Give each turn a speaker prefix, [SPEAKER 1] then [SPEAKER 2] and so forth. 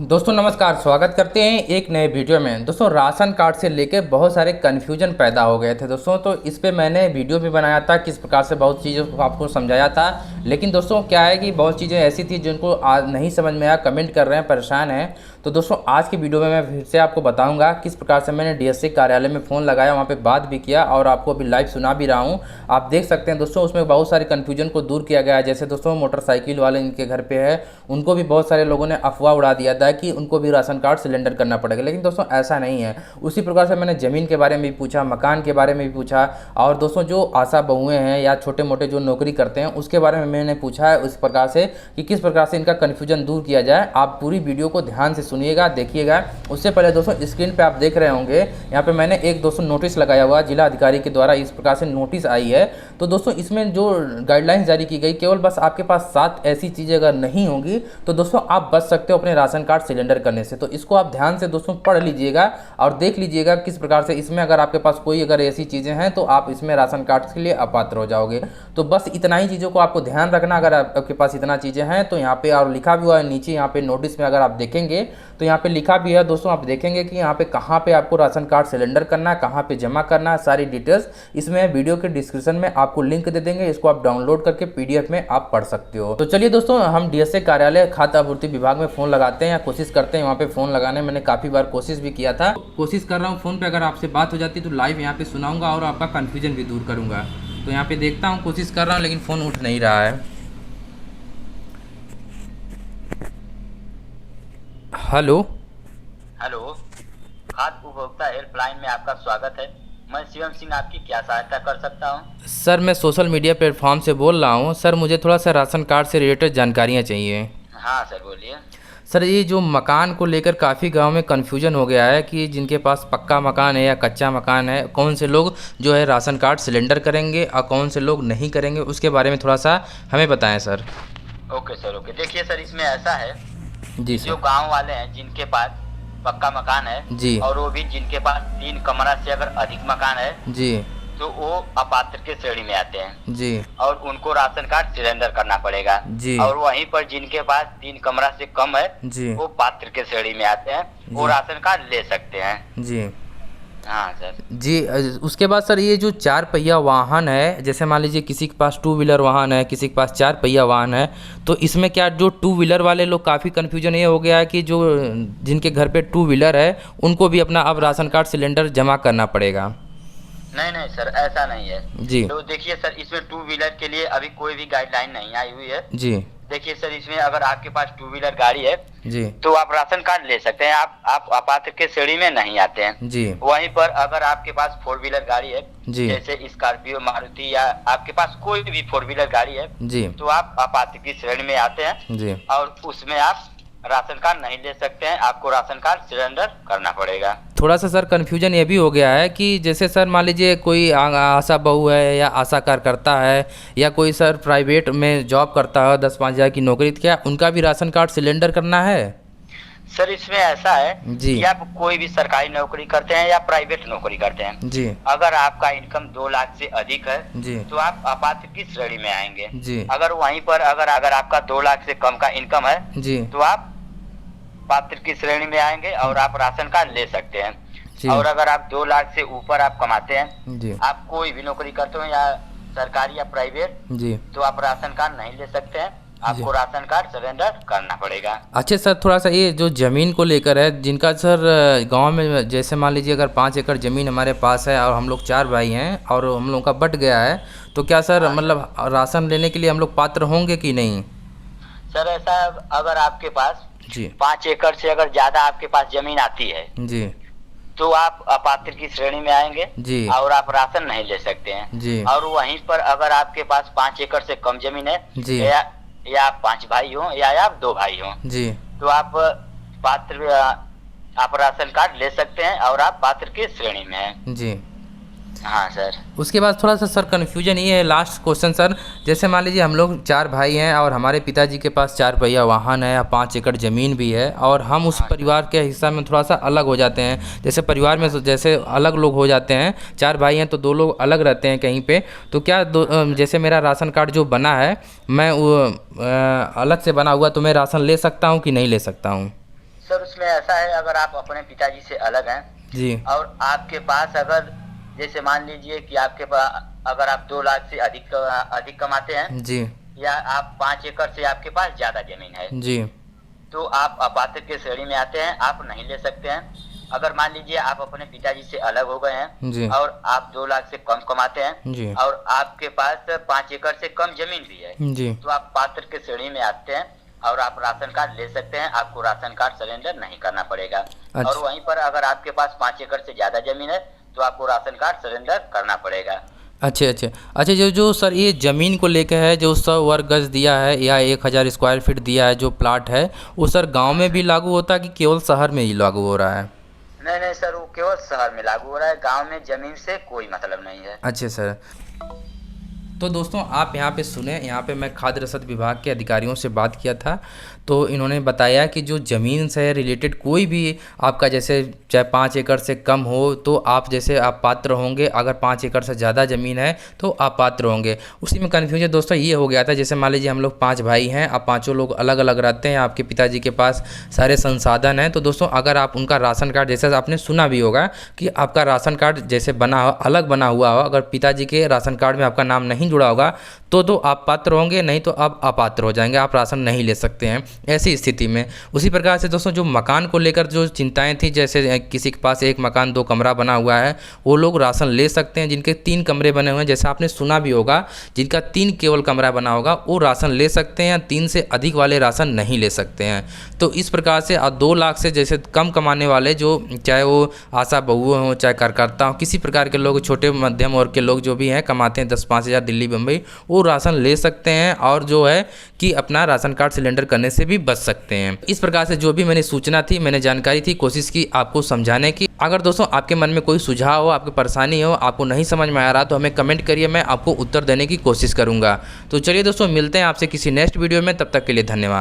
[SPEAKER 1] दोस्तों नमस्कार, स्वागत करते हैं एक नए वीडियो में। दोस्तों राशन कार्ड से लेके बहुत सारे कन्फ्यूजन पैदा हो गए थे दोस्तों, तो इस पे मैंने वीडियो भी बनाया था, किस प्रकार से बहुत चीज़ों को आपको समझाया था। लेकिन दोस्तों क्या है कि बहुत चीज़ें ऐसी थी जिनको आज नहीं समझ में आया, कमेंट कर रहे हैं, परेशान हैं। तो दोस्तों आज की वीडियो में मैं फिर से आपको बताऊँगा किस प्रकार से मैंने DSC कार्यालय में फ़ोन लगाया, वहाँ पर बात भी किया और आपको अभी लाइव सुना भी रहा हूँ। आप देख सकते हैं दोस्तों उसमें बहुत सारे कन्फ्यूजन को दूर किया गया है। जैसे दोस्तों मोटरसाइकिल वाले इनके घर पे है, उनको भी बहुत सारे लोगों ने अफवाह उड़ा दिया था कि उनको भी राशन कार्ड सिलेंडर करना पड़ेगा, लेकिन दोस्तों ऐसा नहीं है। उसी प्रकार से मैंने ज़मीन के बारे में भी पूछा, मकान के बारे में भी पूछा, और दोस्तों जो आशा बहुएँ हैं या छोटे मोटे जो नौकरी करते हैं उसके बारे में मैंने पूछा है उस प्रकार से कि किस प्रकार से इनका कन्फ्यूजन दूर किया जाए। आप पूरी वीडियो को ध्यान से सुनिएगा, देखिएगा। उससे पहले दोस्तों स्क्रीन पर आप देख रहे होंगे यहाँ पर मैंने एक दोस्तों नोटिस लगाया हुआ जिला अधिकारी के द्वारा, इस प्रकार से नोटिस आई है। तो दोस्तों इसमें जो गाइडलाइंस जारी की गई, केवल बस आपके पास 7 ऐसी चीज़ें अगर नहीं होंगी तो दोस्तों आप बच सकते हो अपने राशन कार्ड सिलेंडर करने से। तो इसको आप ध्यान से दोस्तों पढ़ लीजिएगा और देख लीजिएगा किस प्रकार से इसमें अगर आपके पास कोई अगर ऐसी चीज़ें हैं तो आप इसमें राशन कार्ड के लिए अपात्र हो जाओगे। तो बस इतना ही चीज़ों को आपको ध्यान रखना। अगर आपके पास इतना चीज़ें हैं तो यहाँ पे और लिखा भी हुआ है नीचे, यहाँ पे नोटिस में अगर आप देखेंगे तो यहाँ पे लिखा भी है दोस्तों, आप देखेंगे कि यहाँ पे कहाँ पे आपको राशन कार्ड सिलेंडर करना है, कहाँ पे जमा करना है, सारी डिटेल्स इसमें वीडियो के डिस्क्रिप्शन में आपको लिंक दे देंगे। इसको आप डाउनलोड करके PDF में आप पढ़ सकते हो। तो चलिए दोस्तों हम DSC कार्यालय खाद्य आपूर्ति विभाग में फ़ोन लगाते हैं या कोशिश करते हैं वहाँ पे फ़ोन लगाने। मैंने काफ़ी बार कोशिश भी किया था, कोशिश कर रहा हूँ फ़ोन पे अगर आपसे बात हो जाती तो लाइव यहाँ पे सुनाऊंगा और आपका कन्फ्यूजन भी दूर करूँगा। तो यहाँ पे देखता हूँ, कोशिश कर रहा हूँ लेकिन फ़ोन उठ नहीं रहा है। हेलो
[SPEAKER 2] हेलो, खाद्य उपभोक्ता हेल्पलाइन में आपका स्वागत है। मैं शिवम सिंह आपकी क्या सहायता कर सकता हूँ?
[SPEAKER 1] सर मैं सोशल मीडिया प्लेटफॉर्म से बोल रहा हूँ। सर मुझे थोड़ा सा राशन कार्ड से रिलेटेड जानकारियाँ चाहिए।
[SPEAKER 2] हाँ सर, बोलिए।
[SPEAKER 1] सर ये जो मकान को लेकर काफ़ी गांव में कन्फ्यूजन हो गया है कि जिनके पास पक्का मकान है या कच्चा मकान है, कौन से लोग जो है राशन कार्ड सिलेंडर करेंगे और कौन से लोग नहीं करेंगे, उसके बारे में थोड़ा सा हमें बताएं सर।
[SPEAKER 2] Okay sir, okay. देखिए सर, इसमें ऐसा है
[SPEAKER 1] जी
[SPEAKER 2] जो
[SPEAKER 1] सर।
[SPEAKER 2] गांव वाले हैं जिनके पास पक्का मकान है
[SPEAKER 1] जी
[SPEAKER 2] और वो भी जिनके पास 3 कमरा से अगर अधिक मकान है
[SPEAKER 1] जी
[SPEAKER 2] तो वो अपात्र के श्रेणी में आते हैं
[SPEAKER 1] जी
[SPEAKER 2] और उनको राशन कार्ड सिलेंडर करना पड़ेगा
[SPEAKER 1] जी।
[SPEAKER 2] और वहीं पर जिनके पास 3 कमरा से कम है
[SPEAKER 1] जी
[SPEAKER 2] वो पात्र के श्रेणी में आते हैं, वो राशन कार्ड ले सकते हैं।
[SPEAKER 1] जी
[SPEAKER 2] हाँ सर
[SPEAKER 1] जी। उसके बाद सर ये जो 4 पहिया वाहन है, जैसे मान लीजिए किसी के पास 2 व्हीलर वाहन है, किसी के पास 4 पहिया वाहन है, तो इसमें क्या जो 2 व्हीलर वाले लोग, काफ़ी कन्फ्यूजन ये हो गया है कि जो जिनके घर पे 2 व्हीलर है उनको भी अपना अब राशन कार्ड सिलेंडर जमा करना पड़ेगा।
[SPEAKER 2] नहीं नहीं सर, ऐसा नहीं है
[SPEAKER 1] जी।
[SPEAKER 2] तो देखिए सर, इसमें 2 व्हीलर के लिए अभी कोई भी गाइडलाइन नहीं आई हुई है।
[SPEAKER 1] जी
[SPEAKER 2] देखिए सर, इसमें अगर आपके पास 2 व्हीलर गाड़ी है
[SPEAKER 1] जी
[SPEAKER 2] तो आप राशन कार्ड ले सकते हैं, आप अपात्र के श्रेणी में नहीं आते हैं।
[SPEAKER 1] जी
[SPEAKER 2] वहीं पर अगर आपके पास 4 व्हीलर गाड़ी है,
[SPEAKER 1] जी
[SPEAKER 2] जैसे स्कॉर्पियो, मारुति या आपके पास कोई भी 4 व्हीलर गाड़ी है
[SPEAKER 1] जी
[SPEAKER 2] तो आप अपात्र की श्रेणी में आते हैं
[SPEAKER 1] जी
[SPEAKER 2] और उसमें आप राशन कार्ड नहीं ले सकते हैं, आपको राशन कार्ड सिलेंडर करना पड़ेगा।
[SPEAKER 1] थोड़ा सा सर कन्फ्यूजन ये भी हो गया है कि जैसे सर मान लीजिए कोई आशा बहू है या आशा कार्यकर्ता है या कोई सर प्राइवेट में जॉब करता है 10-5 हज़ार की नौकरी, तो क्या उनका भी राशन कार्ड सिलेंडर करना है?
[SPEAKER 2] सर इसमें ऐसा है
[SPEAKER 1] जी।
[SPEAKER 2] कि आप कोई भी सरकारी नौकरी करते हैं या प्राइवेट नौकरी करते हैं
[SPEAKER 1] जी
[SPEAKER 2] अगर आपका इनकम 2 लाख से अधिक है
[SPEAKER 1] जी
[SPEAKER 2] तो आप अपात्र की श्रेणी में आएंगे।
[SPEAKER 1] जी
[SPEAKER 2] अगर वहीं पर अगर आपका 2 लाख से कम का इनकम है
[SPEAKER 1] जी
[SPEAKER 2] तो आप पात्र की श्रेणी में आएंगे और आप राशन कार्ड ले सकते हैं।
[SPEAKER 1] जी
[SPEAKER 2] और अगर आप 2 लाख से ऊपर आप कमाते हैं,
[SPEAKER 1] जी
[SPEAKER 2] आप कोई भी नौकरी करते हो या सरकारी या प्राइवेट,
[SPEAKER 1] जी।
[SPEAKER 2] तो आप राशन कार्ड नहीं ले सकते हैं, आपको राशन कार्ड सरेंडर करना पड़ेगा।
[SPEAKER 1] अच्छा सर, थोड़ा सा ये जो ज़मीन को लेकर है, जिनका सर गांव में जैसे मान लीजिए अगर 5 एकड़ ज़मीन हमारे पास है और हम लोग 4 भाई हैं और हम लोगों का बट गया है, तो क्या सर मतलब राशन लेने के लिए हम लोग पात्र होंगे कि नहीं?
[SPEAKER 2] सर ऐसा अगर आपके पास
[SPEAKER 1] जी
[SPEAKER 2] 5 एकड़ से अगर ज्यादा आपके पास जमीन आती है
[SPEAKER 1] जी
[SPEAKER 2] तो आप अपात्र की श्रेणी में आएंगे
[SPEAKER 1] जी
[SPEAKER 2] और आप राशन नहीं ले सकते हैं।
[SPEAKER 1] जी
[SPEAKER 2] और वहीं पर अगर आपके पास 5 एकड़ से कम जमीन है
[SPEAKER 1] जी
[SPEAKER 2] या आप 5 भाई हो या आप 2 भाई हो
[SPEAKER 1] जी
[SPEAKER 2] तो आप राशन कार्ड ले सकते हैं और आप पात्र की श्रेणी में हैं।
[SPEAKER 1] जी।
[SPEAKER 2] हाँ सर।
[SPEAKER 1] उसके बाद थोड़ा सा सर कन्फ्यूजन ये है, लास्ट क्वेश्चन सर, जैसे मान लीजिए हम लोग 4 भाई हैं और हमारे पिताजी के पास 4 पहिया वाहन है, 5 एकड़ ज़मीन भी है और हम उस परिवार के हिस्सा में थोड़ा सा अलग हो जाते हैं। जैसे परिवार में जैसे अलग लोग हो जाते हैं, 4 भाई हैं तो 2 लोग अलग रहते हैं कहीं पे, तो क्या जैसे मेरा राशन कार्ड जो बना है मैं वो अलग से बना हुआ, तो मैं राशन ले सकता हूँ कि नहीं ले सकता हूँ?
[SPEAKER 2] सर उसमें ऐसा है, अगर आप अपने पिताजी से अलग हैं
[SPEAKER 1] जी
[SPEAKER 2] और आपके पास अगर जैसे मान लीजिए कि आपके पास अगर आप 2 लाख से अधिक कमाते हैं
[SPEAKER 1] जी
[SPEAKER 2] या आप 5 एकड़ से आपके पास ज्यादा जमीन है,
[SPEAKER 1] जी
[SPEAKER 2] तो आप अपात्र की श्रेणी में आते हैं, आप नहीं ले सकते हैं। अगर मान लीजिए आप अपने पिताजी से अलग हो गए हैं
[SPEAKER 1] जी
[SPEAKER 2] और आप 2 लाख से कम कमाते हैं
[SPEAKER 1] जी
[SPEAKER 2] और आपके पास 5 एकड़ से कम जमीन भी है,
[SPEAKER 1] जी
[SPEAKER 2] तो आप पात्र की श्रेणी में आते हैं और आप राशन कार्ड ले सकते हैं, आपको राशन कार्ड सरेंडर नहीं करना पड़ेगा।
[SPEAKER 1] अच्छा।
[SPEAKER 2] और वहीं पर अगर आपके पास 5 एकड़ से ज्यादा जमीन है तो आपको राशन कार्ड सरेंडर करना पड़ेगा।
[SPEAKER 1] अच्छे अच्छे अच्छा, जो जो सर ये ज़मीन को लेकर है, जो 100 वर्ग गज दिया है या 1000 स्क्वायर फीट दिया है जो प्लाट है, वो सर गांव में भी लागू होता है कि केवल शहर में ही लागू हो रहा है?
[SPEAKER 2] नहीं नहीं सर, वो केवल शहर में लागू हो रहा है, गांव में जमीन से कोई मतलब नहीं है।
[SPEAKER 1] अच्छे सर। तो दोस्तों आप यहाँ पे सुने, यहाँ पे मैं खाद्य रसद विभाग के अधिकारियों से बात किया था, तो इन्होंने बताया कि जो ज़मीन से रिलेटेड कोई भी आपका जैसे चाहे 5 एकड़ से कम हो तो आप जैसे आप पात्र होंगे, अगर 5 एकड़ से ज़्यादा ज़मीन है तो आप पात्र होंगे। उसी में कन्फ्यूजन दोस्तों ये हो गया था, जैसे मान लीजिए हम लोग 5 भाई हैं, आप पाँचों लोग अलग अलग रहते हैं, आपके पिताजी के पास सारे संसाधन हैं, तो दोस्तों अगर आप उनका राशन कार्ड, जैसे आपने सुना भी होगा कि आपका राशन कार्ड जैसे बना हो, अलग बना हुआ हो, अगर पिताजी के राशन कार्ड में आपका नाम नहीं जुड़ा होगा तो आप पात्र होंगे, नहीं तो आप अपात्र हो जाएंगे, आप राशन नहीं ले सकते हैं ऐसी स्थिति में। उसी प्रकार से दोस्तों जो मकान को लेकर जो चिंताएं थी, जैसे किसी के पास 1 मकान 2 कमरा बना हुआ है, वो लोग राशन ले सकते हैं। जिनके 3 कमरे बने हुए हैं, जैसे आपने सुना भी होगा, जिनका 3 केवल कमरा बना होगा वो राशन ले सकते हैं, 3 से अधिक वाले राशन नहीं ले सकते हैं। तो इस प्रकार से 2 लाख से जैसे कम कमाने वाले, जो चाहे वो आशा बहु हों, चाहे कार्यकर्ता हों, किसी प्रकार के लोग, छोटे मध्यम वर्ग के लोग जो भी हैं, कमाते हैं 10-5 हज़ार दिल्ली बम्बई, वो राशन ले सकते हैं और जो है कि अपना राशन कार्ड सिलेंडर करने से भी बच सकते हैं। इस प्रकार से जो भी मैंने सूचना थी, मैंने जानकारी थी, कोशिश की आपको समझाने की। अगर दोस्तों आपके मन में कोई सुझाव हो, आपकी परेशानी हो, आपको नहीं समझ में आ रहा, तो हमें कमेंट करिए, मैं आपको उत्तर देने की कोशिश करूँगा। तो चलिए दोस्तों, मिलते हैं आपसे किसी नेक्स्ट वीडियो में, तब तक के लिए धन्यवाद।